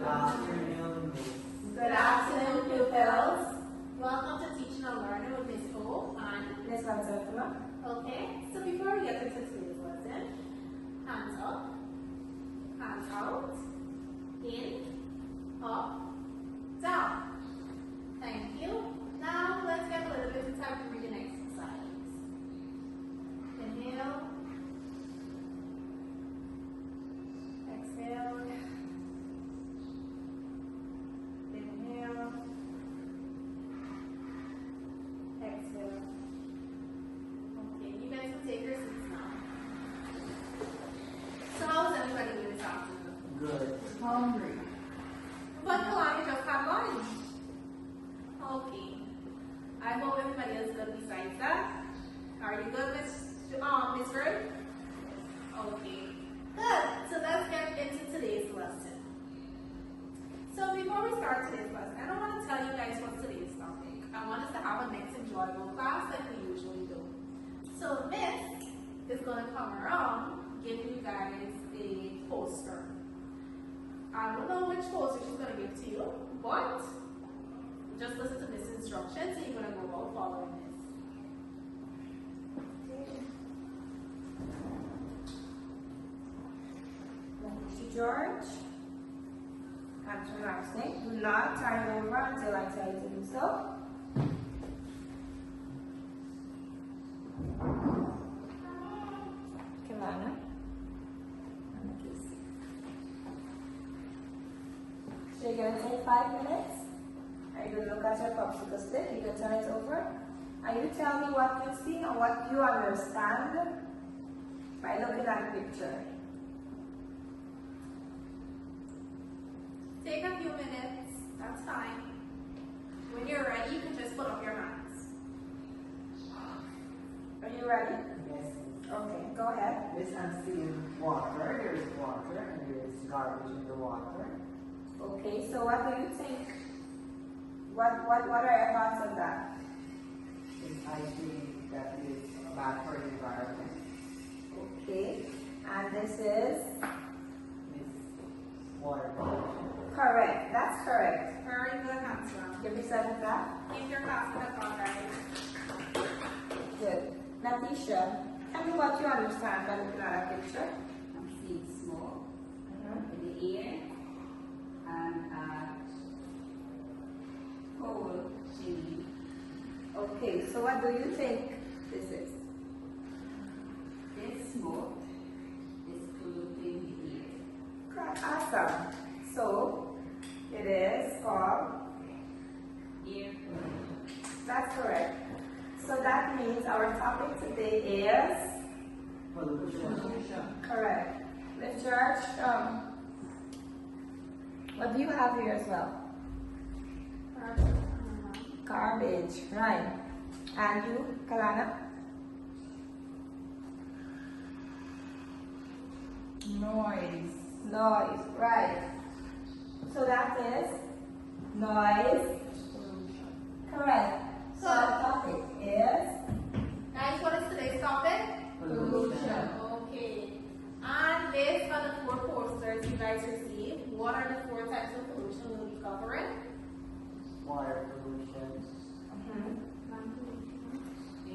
afternoon, Miss. Good afternoon, pupils. Welcome to Teaching and Learning with Miss Ho and Miss Fatima. Okay, so before we get into today's lesson, hands up, hands out, in, up, down. Thank you. Now let's get a little bit of time to read the exercise. Inhale, exhale, inhale, exhale. Okay, you guys can take your seats now. So how's everybody doing this afternoon? Good. Hungry. But Kalani just had lunch. Okay. I hope everybody else is good besides that. Are you good, Miss Bird? Okay. Good. So let's get into today's lesson. So before we start today's lesson, I don't want to tell you guys what's today's topic. I want us to have a next enjoyable class like we usually do. So Miss is going to come around, give you guys a poster. I don't know which poster she's going to give to you, but just listen to Miss instructions and you're going to go about following this. Mr. George, after announcing, do not turn it over until I tell you to do so. Kelana. So you're going to take 5 minutes. Are you going to look at your popsicle stick? You can turn it over. And you tell me what you see and what you understand by looking at the picture. Take a few minutes, that's fine. When you're ready, you can just put up your hands. Are you ready? Yes. Okay, go ahead. Miss, I'm seeing water. There's water and there's garbage in the water. Okay, so what do you think? What are your thoughts on that? I think that is bad for the environment. Okay, and this is? Miss, water pollution. Correct, that's correct. Very good, handsome. Give me some of that. Keep your class in the front, guys. Good. Natisha, tell me what you understand by looking at that picture. I'm seeing smoke in the air and coal chimney. Okay, so what do you think this is? This smoke is polluting the air. Correct. Awesome. So, it is called? Air pollution. That's correct. So that means our topic today is? Pollution. Correct. Miss George, what do you have here as well? Garbage, right. And you, Kalana? Noise. Noise, right. So that is noise. Correct. So our topic is? Guys, what is today's topic? Pollution. Okay. And based on the 4 posters you guys received, what are the 4 types of pollution we'll be covering? Water pollution.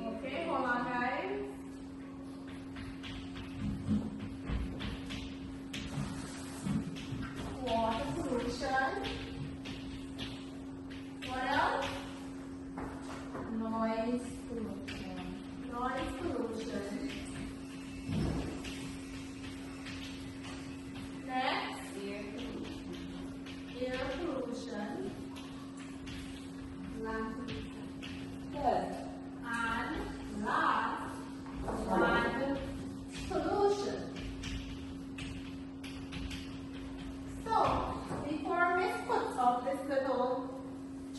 Okay, hold on, guys. Water pollution. What else? Noise pollution. Noise pollution. Next, Air pollution. air pollution. Land pollution. Good. And last, land pollution. So, before Miss puts up this little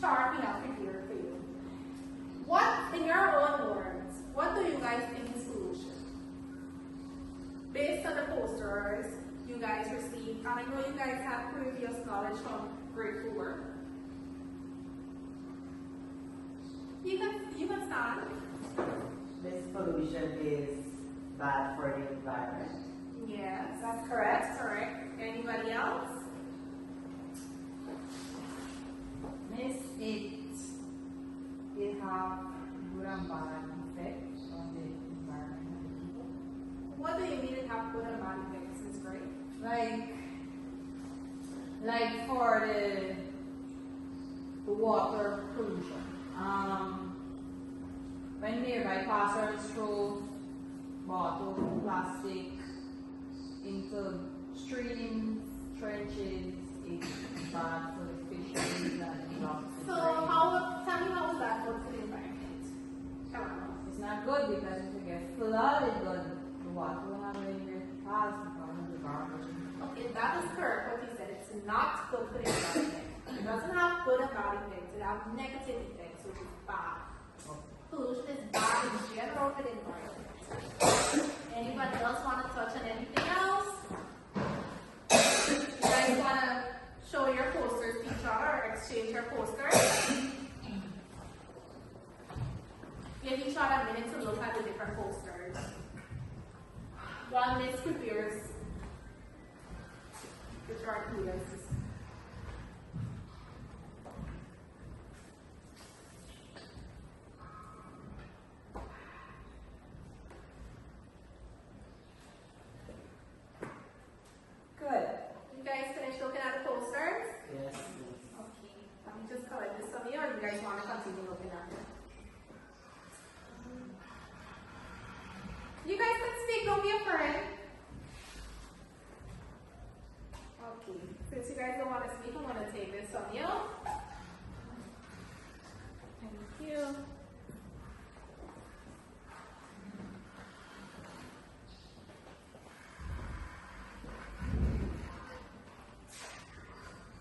chart we have prepared for you, what, in your own words, what do you guys think is pollution? Based on the posters you guys received, and I know you guys have previous knowledge from grade 4. You can stand. This pollution is bad for the environment. Yes, That's correct. that's correct. Anybody else? Miss, it have good and bad effect on the environment. What do you mean it have good and bad effects, Miss Gray? Like for the water pollution. When nearby passers throw bottles, plastic into streams, trenches, it's bad for the fisheries and the blocks. So tell me how is that good for the environment? Come on. It's not good because if it gets flooded, the water will have anywhere to pass because of the garbage. Okay, that is correct what you said. It's not good for the environment. It doesn't have good and bad effects. It has negative effects, which is bad. Pollution is bad in general for the environment. Anybody else want to touch on anything else? You guys want to show your posters to each other or exchange your posters? Give each other a minute to look at the different posters. While Miss prepares the chart leaders. Good. You guys finished looking at the posters? Yes. Okay. Let me just collect this from you, or you guys want to continue looking at it? You guys can speak, don't be afraid. Okay. Since you guys don't want to speak, I'm going to take this from you. Thank you.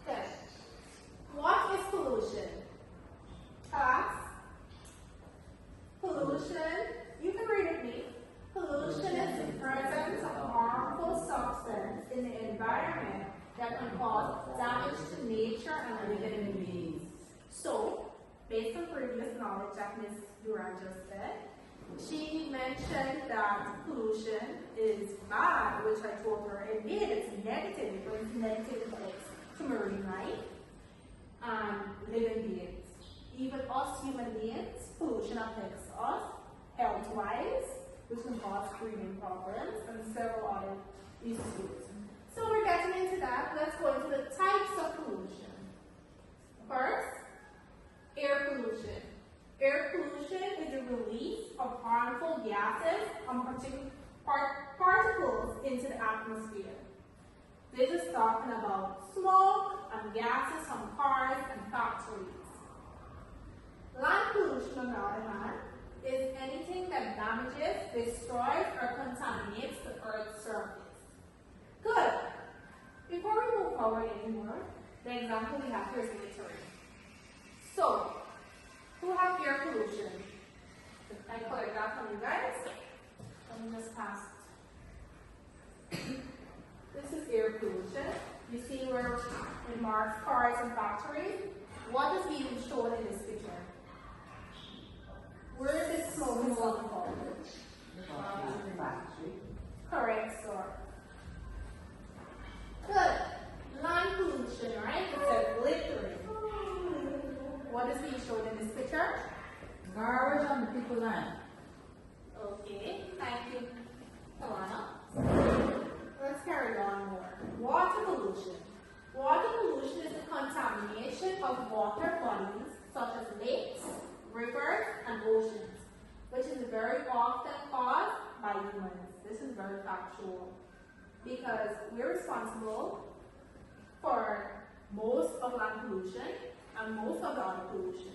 Good. What is pollution? Class? Pollution, you can read it me. Pollution is the presence of harmful substance in the environment that can cause damage to nature and living beings. So, based on previous knowledge that Ms. Duran just said, she mentioned that pollution is bad, which I told her indeed it's negative. It brings negative effects to marine life and living beings. Even us human beings, pollution affects us health-wise, which can cause breathing problems and several other issues. So we're getting into that. Let's go into the types of pollution. First, air pollution. Air pollution is the release of harmful gases and particles into the atmosphere. This is talking about smoke and gases from cars and factories. Land pollution, on the other hand, is anything that damages, destroys, or contaminates the Earth's surface. Good. Before we move forward anymore, the example we have here is military. So, who have air pollution? I collect that from you guys. Let me just pass. This is air pollution. You see where it marks cars and factories. What is being shown in this picture? Where is this smoke coming from? Factory. Correct, sir. Good. Land pollution, right? It says littering. What is being shown in this picture? Garbage on the people's land. Okay, thank you, Kalana. Let's carry on more. Water pollution. Water pollution is the contamination of water bodies such as lakes, rivers, and oceans, which is very often caused by humans. This is very factual because we're responsible for most of land pollution and most of the other pollution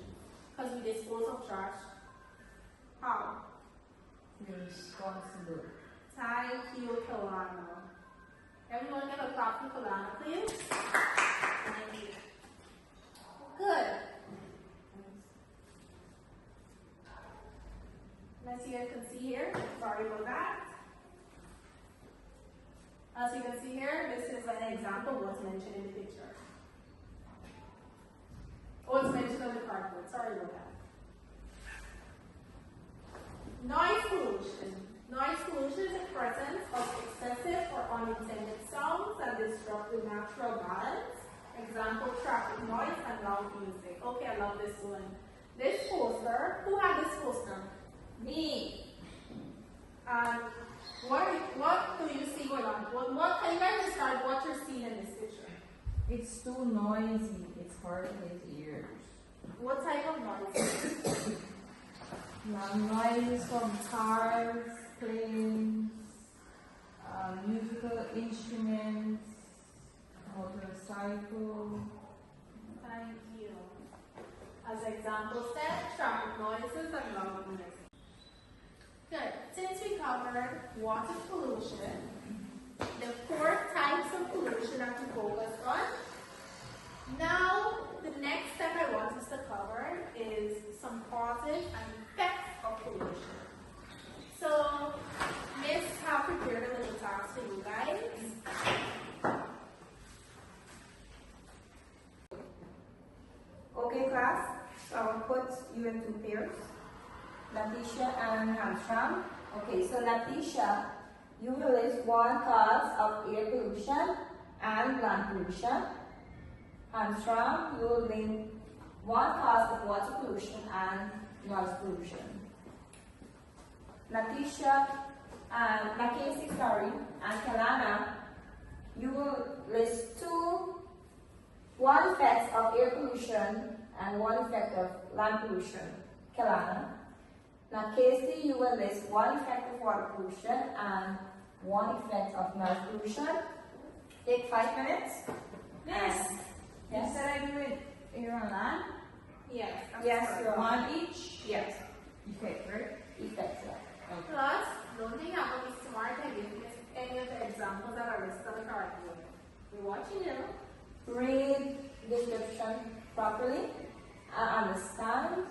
because we dispose of trash. How? You're responsible. Thank you, Kalana. Everyone give a clap for Kalana, please. Thank you. Good. As you guys can see here, sorry about that. As you can see here, this is an example of what's mentioned in the picture. What's mentioned on the cardboard, sorry about that. Noise pollution. Noise pollution is the presence of excessive or unintended sounds that disrupt the natural balance Example, traffic noise and loud music. Okay, I love this one. This poster, who had this poster? Me. And what do you see going on? What can you guys describe what you're seeing in this picture? It's too noisy. It's hard to his ears. What type of noise? Noise from cars, planes, musical instruments, motorcycle. Thank you. As example set, traffic noises and loud music. Good. Since we covered water pollution, the 4 types of pollution that we focused on, now the next step I want us to cover is some causes and effects of pollution. So, Miss have prepared a little task for you guys. Okay, class, so I will put you in 2 pairs, Letitia and Hamstram. Okay, so Letitia, you will list 1 cause of air pollution and land pollution. Hamstram, you will name 1 cause of water pollution and noise pollution. Letitia and Mackenzie, and Kalana, you will list 1 effect of air pollution and 1 effect of land pollution. Kalana. Now, Casey, you will list 1 effect of water pollution and 1 effect of noise pollution. Take 5 minutes. Yes. You said I do it here on land? Yes. Yes, you're on. 1 each? Yes. Effect, right? Effects. Plus, don't think I'm going to be smart and give me any of the examples that are listed on the card. We're watching you. Read description properly and understand.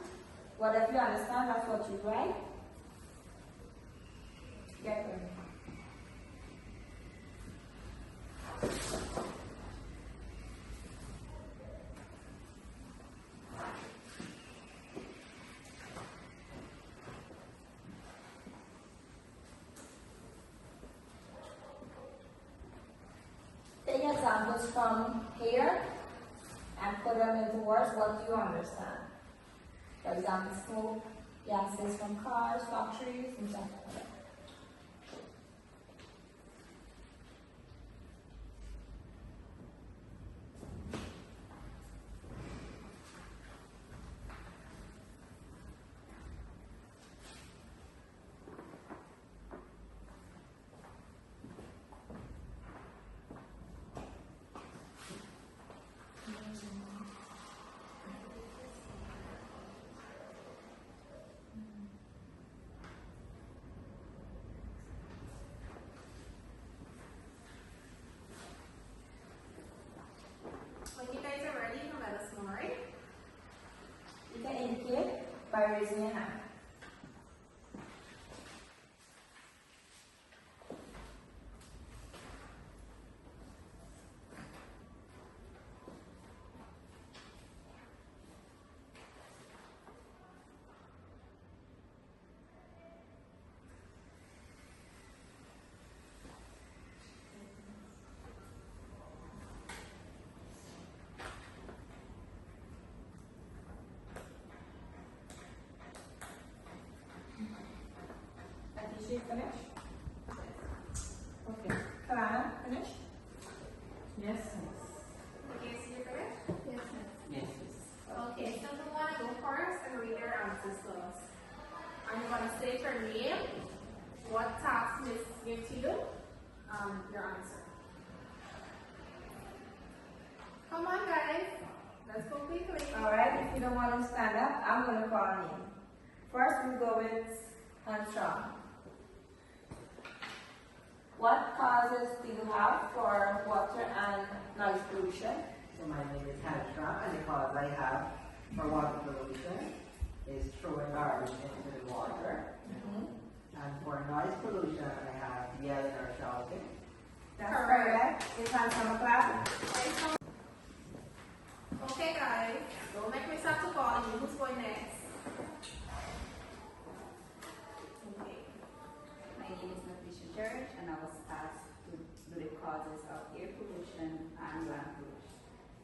Whatever you understand, that's what you write. Get ready. Take examples from here and put them into words what you understand. For example, smoke, gases from cars, factories, and stuff like that. When you guys are ready, you can let us know, right? You can indicate by raising your hand. She finish? Okay. Kalana, finish? Yes, Okay, so you're finished? Yes, miss. Okay, so you want to go first and read your answers to us. And you're going to state your name, what task Miss gave to you, your answer. Come on, guys. Let's go quickly. Alright, if you don't want to stand up, I'm going to call on you. First, we'll go with Armstrong. What causes do you have for water and noise pollution? So my name is Hamstram, and the cause I have for water pollution is throwing garbage into the water. And for noise pollution, I have yelling or shouting. That's correct. It's Armstrong class. Okay, guys. Don't make me start to call you. Who's going next? Okay. My name is Natisha George, and I was asked to do the causes of air pollution and land pollution.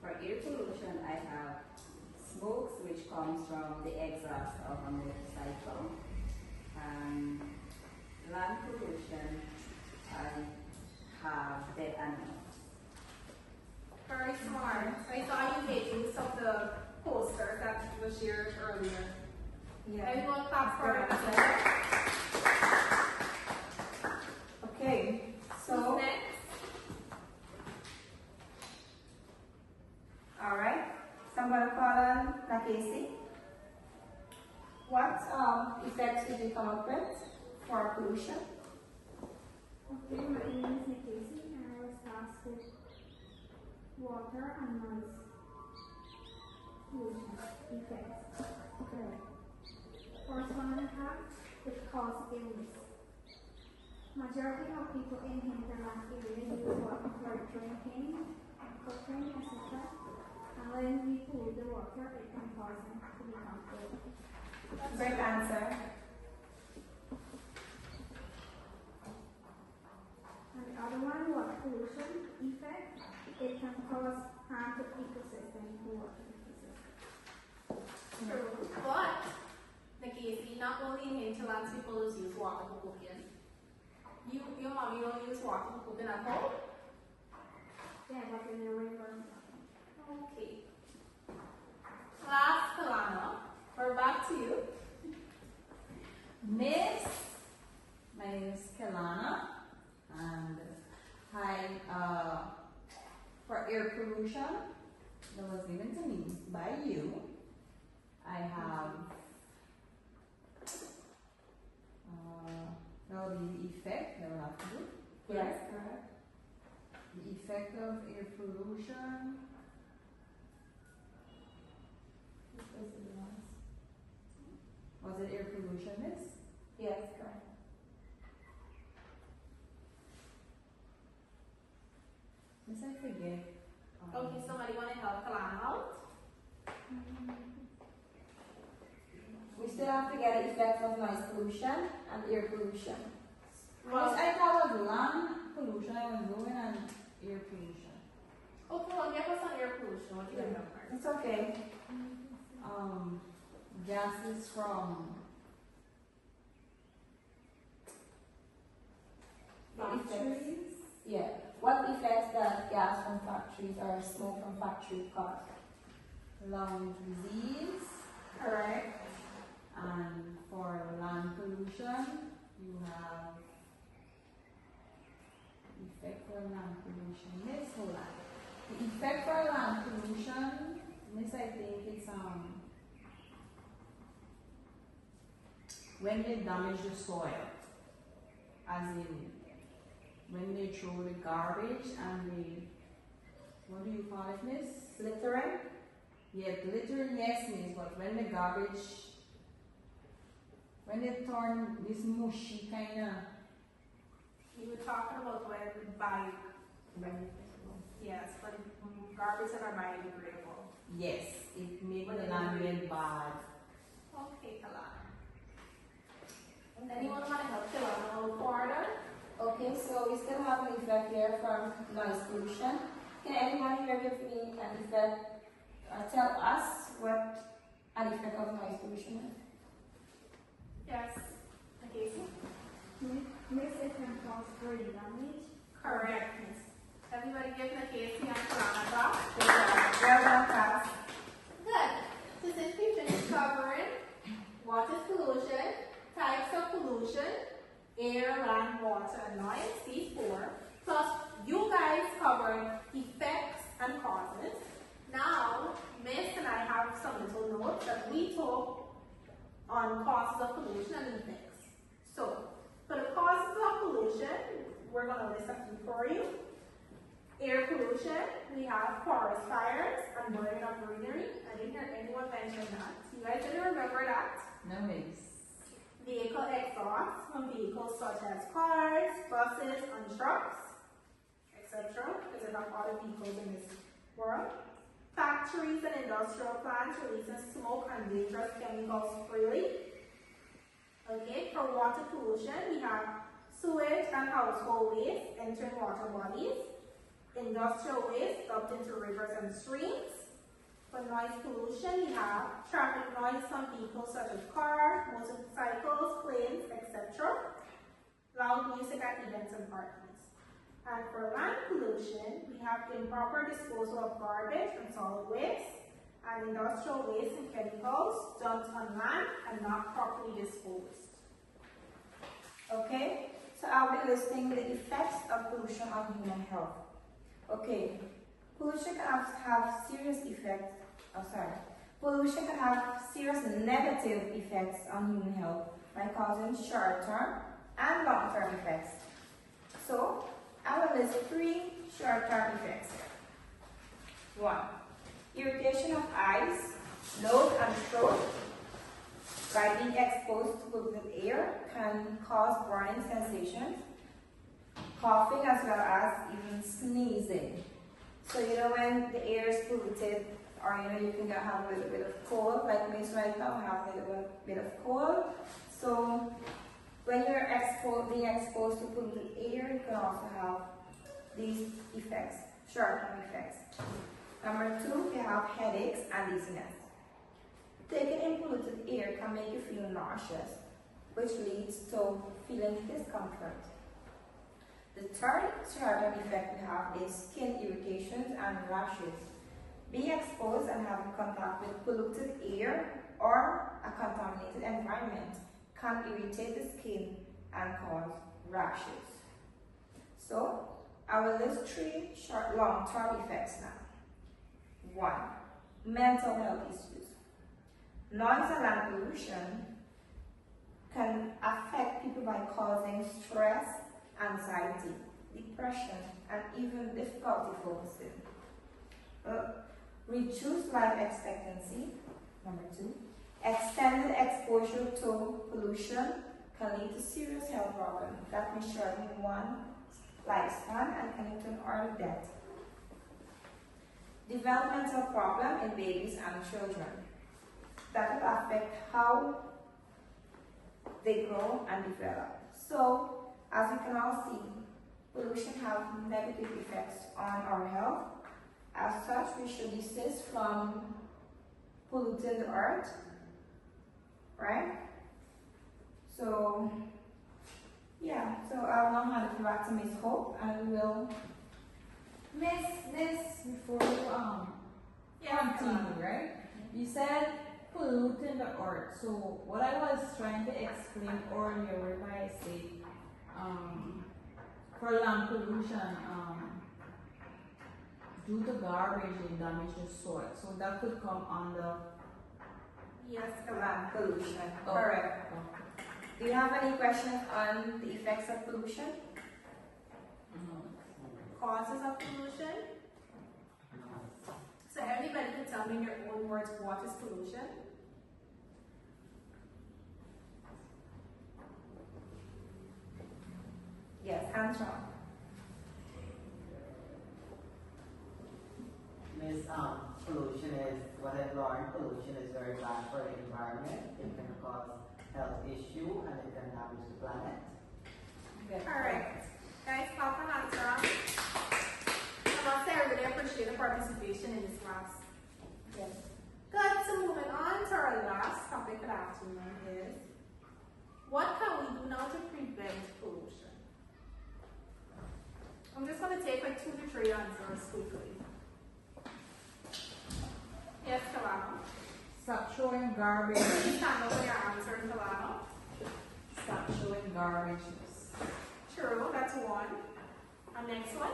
For air pollution, I have smokes, which comes from the exhaust of a motorcycle. And land pollution, I have dead animals. Very smart. I saw you made use of the poster that was shared earlier. Everyone clap for it. Okay, so, Who's next? alright, so I'm going to call on Nakesi. What effects did you come up with for pollution? Okay, my name is Nikisi and I was tasked with water and noise pollution effects. Okay. First one I have, it causes illness. Majority of people in hinterland area use water for drinking, cooking, etc. And when we pollute the water, it can cause them to become ill. Great answer. And the other one, water pollution effect, it can cause harm to ecosystem, the water ecosystem. True. But, Nikki, not only in hinterlands people use water for cooking. Your mommy don't use water for cooking at home? Yeah, but in the river. Okay. Last Kalana, we're back to you. Miss, my name is Kelana, and for air pollution that was given to me by you, I have that will be the effect that we'll have to do. Yes, correct. The effect of air pollution. Was it air pollution, miss? Yes, correct. Miss, I forget. Okay, somebody want to help Kalana out? We still have to get the effects of noise pollution and air pollution. Well, I thought it was land pollution I was doing and air pollution. Okay, well, give us on air pollution. What do you remember? It's okay. Gases from Factories? Yeah. What effects does gas from factories or smoke from factories cause? lung disease, Correct. and for land pollution, you have effect for land pollution. Miss, hold on. The effect for land pollution, miss, I think it's when they damage the soil, as in when they throw the garbage and they, what do you call it, miss? Littering? Yeah, littering, yes, miss, but when the garbage, when they turn this mushy kind of, You were talking about when yes, but garbage that are biodegradable. yes, it makes the land get bad. Okay, Kalana. Anyone want to help Kalana a little further? Okay, so we still have an effect here from noise pollution. Can anyone here give me an effect, tell us what an effect of noise pollution is? Yes. Casey? Miss, it can cause brain damage. Correct, Miss. Everybody give Casey and Kalana a clap. Well done, class. Good. So since we finished covering what is pollution, types of pollution, air, land, water, and noise, these four, plus you guys covered effects and causes. Now, Miss and I have some little notes that we took on causes of pollution and effects. So, for the causes of pollution, we're going to list a few for you. Air pollution, we have forest fires and burning of greenery. I didn't hear anyone mention that. You guys didn't remember that? No, miss. Vehicle exhaust from vehicles such as cars, buses, and trucks, etc. Because we have other vehicles in this world. Factories and industrial plants releasing smoke and dangerous chemicals freely. Okay, for water pollution, we have sewage and household waste entering water bodies. industrial waste dumped into rivers and streams. For noise pollution, we have traffic noise from vehicles such as cars, motorcycles, planes, etc. Loud music at events and parties. And for land pollution, we have improper disposal of garbage and solid waste, and industrial waste and chemicals dumped on land and not properly disposed. Okay, so I'll be listing the effects of pollution on human health. Okay, pollution can have serious effects. Pollution can have serious negative effects on human health by causing short-term and long-term effects. So, I will list 3 short-term effects. 1. Irritation of eyes, nose, and throat by being exposed to polluted air can cause burning sensations, coughing, as well as even sneezing. So when the air is polluted, or you can have a little bit of cold, like me right now, I have a little bit of cold. So when you're being exposed to polluted air, you can also have these effects, short-term effects. Number 2, you have headaches and dizziness. Taking in polluted air can make you feel nauseous, which leads to feeling discomfort. The third short-term effect we have is skin irritations and rashes. Being exposed and having contact with polluted air or a contaminated environment can irritate the skin and cause rashes. So, I will list 3 long-term effects now. 1. Mental health issues. Noise and land pollution can affect people by causing stress, anxiety, depression, and even difficulty focusing. Reduced life expectancy. Number 2. Extended exposure to pollution can lead to serious health problems that may shorten one's lifespan and can lead to an early death. Developmental problem in babies and children that will affect how they grow and develop. So, as you can all see, pollution has negative effects on our health. As such, we should desist from polluting the earth, right? So, yeah, so I'll now hand it back to Miss Hope, and we will. Miss, before you continue, right? You said polluting the earth. So what I was trying to explain earlier, whereby I said for land pollution, due to garbage it damage the soil. So that could come under Land pollution. Oh. Correct. Do you have any questions on the effects of pollution? Causes of pollution. So everybody can tell me in your own words what is pollution. Yes, hands wrong. Miss, pollution is, what I've learned, pollution is very bad for the environment. It can cause health issue and it can damage the planet. Good. Correct. Guys, clap for hands around. I must say I really appreciate the participation in this class. Yes. Good, so moving on to our last topic for the afternoon is, what can we do now to prevent pollution? I'm just going to take like 2 to 3 answers quickly. Yes, Kalano. stop throwing garbage. Stand over your answer, Kalano. Stop throwing garbage. True, that's one. And next one.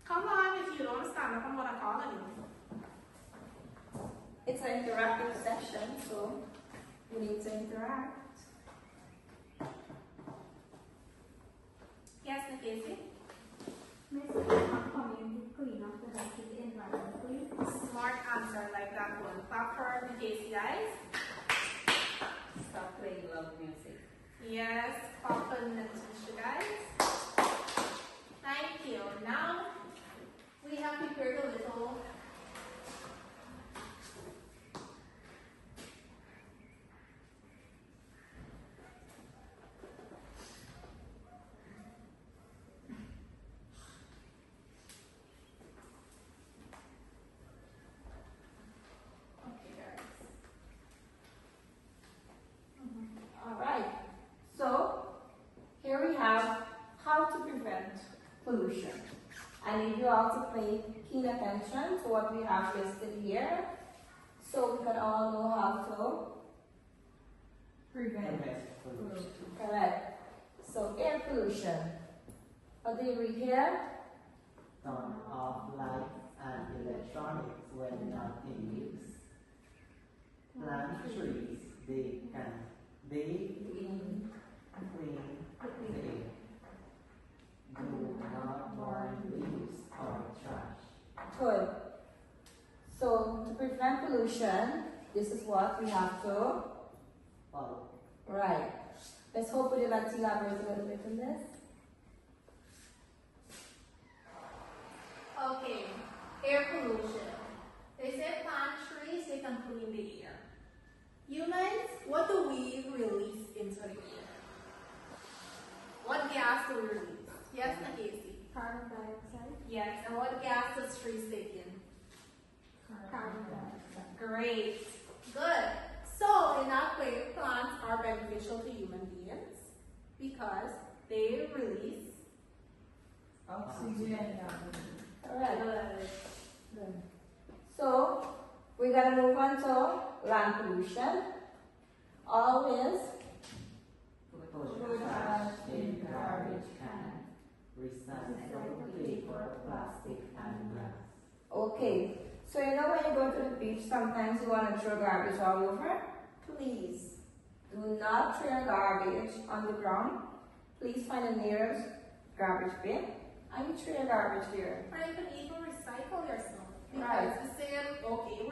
Come on, if you don't stand up, I'm going to call on you. It's an interactive session, so you need to interact. Yes, Nikesi? Miss, community clean up the rest of the environment, please. Smart answer, like that one. Clap for Nikesi, guys. Stop playing loud music. Yes, clap for Natasha, guys. Thank you. Now, we have prepared a little pay keen attention to what we have listed here, so we can all know how to. Prevent. pollution. Correct. So air pollution. What do you read here? Turn off lights and electronics when not in use. Plant trees, they clean the air. Do not burn leaves or trash. Good. So to prevent pollution, this is what we have to. Follow. Right. Let's hope we like to elaborate a little bit on this. Okay, air pollution. They say plant trees, they can clean the air. Humans, what do we release into the air? What gas do we release? Yes, Nakasi? Carbon dioxide. Yes, and what gas does trees take in? Carbon dioxide. Great. Good. So, in that way, plants are beneficial to human beings because they release. Oxygen. Correct. Good. Good. So we're gonna move on to land pollution. Always Put trash in garbage can. Recycle paper, plastic, and glass. okay. So you know when you go to the beach, sometimes you want to throw garbage all over. Please do not throw your garbage on the ground. Please find the nearest garbage bin and you throw your garbage there. Or you can even recycle yourself. Because Right. you say, okay,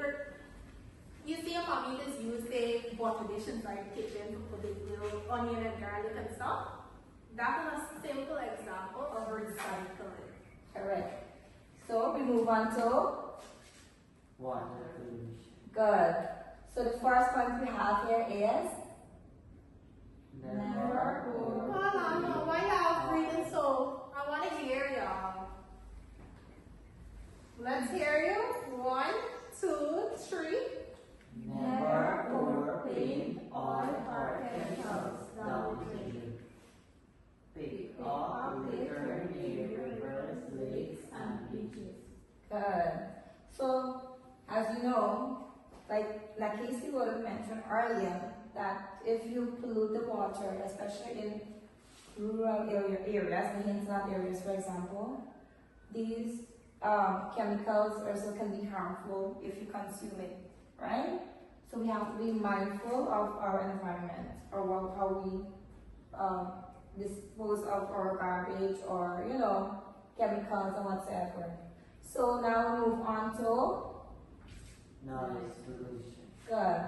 you see your mommy just use the water dish inside the kitchen to put the little onion and garlic and stuff. That is a simple example of recycling. Correct. So we move on to Water pollution. good. So the first point we have here is Never pour. Hold on, no, why y'all breathing so? I want to hear y'all. Let's hear you. 1, 2, 3. Never pour paint, oil, or chemicals down the drain. Pick up litter near rivers, lakes, and beaches. good. So as you know, like Casey would have mentioned earlier, that if you pollute the water, especially in rural areas, the hinterland areas, for example, these chemicals also can be harmful if you consume it, right? So we have to be mindful of our environment, or how we dispose of our garbage, or chemicals and whatsoever. So now we move on to Noise pollution. good.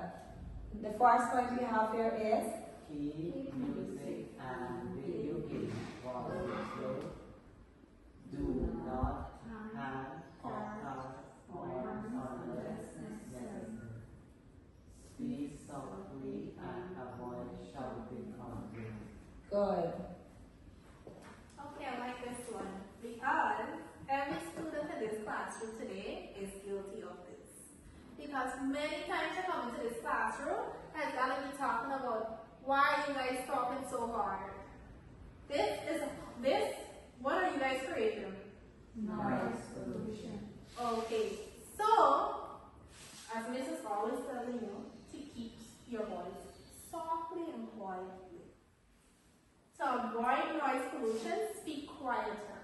The first point we have here is Keep music and video games while slow. Do not have podcasts unless necessary. Speak softly and avoid shouting on you. good. Okay, I like this one because every student in this classroom today is guilty of this. Because many times you come into this classroom and it's gonna be talking about why are you guys talking so hard. What are you guys creating? Noise pollution. Okay, so as Mrs. always telling you to keep your voice softly and quietly. To avoid noise pollution, speak quieter.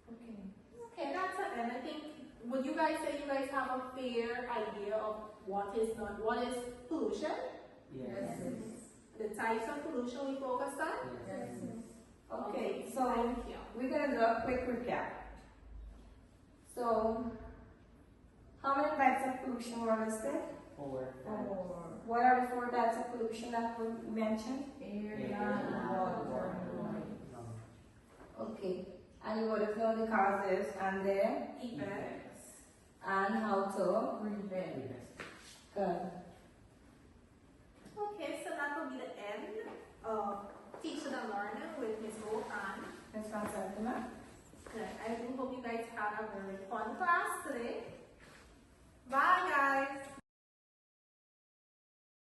Okay, that's it. And I think, would you guys say you guys have a fair idea of what is pollution? Yes. The types of pollution we focused on? Yes. Okay, so Thank you. we're gonna do a quick recap. So, how many types of pollution were listed? 4. What are the 4 types of pollution that were mentioned? Air, Air, land, water, water, noise. Okay, and you would have known the causes and the Effects. and how to. Prevent. Good. Okay, so that will be the end of Teaching and Learning with Ms. Rohan. Ms. Conservator. Good. I do hope you guys had a very fun class today.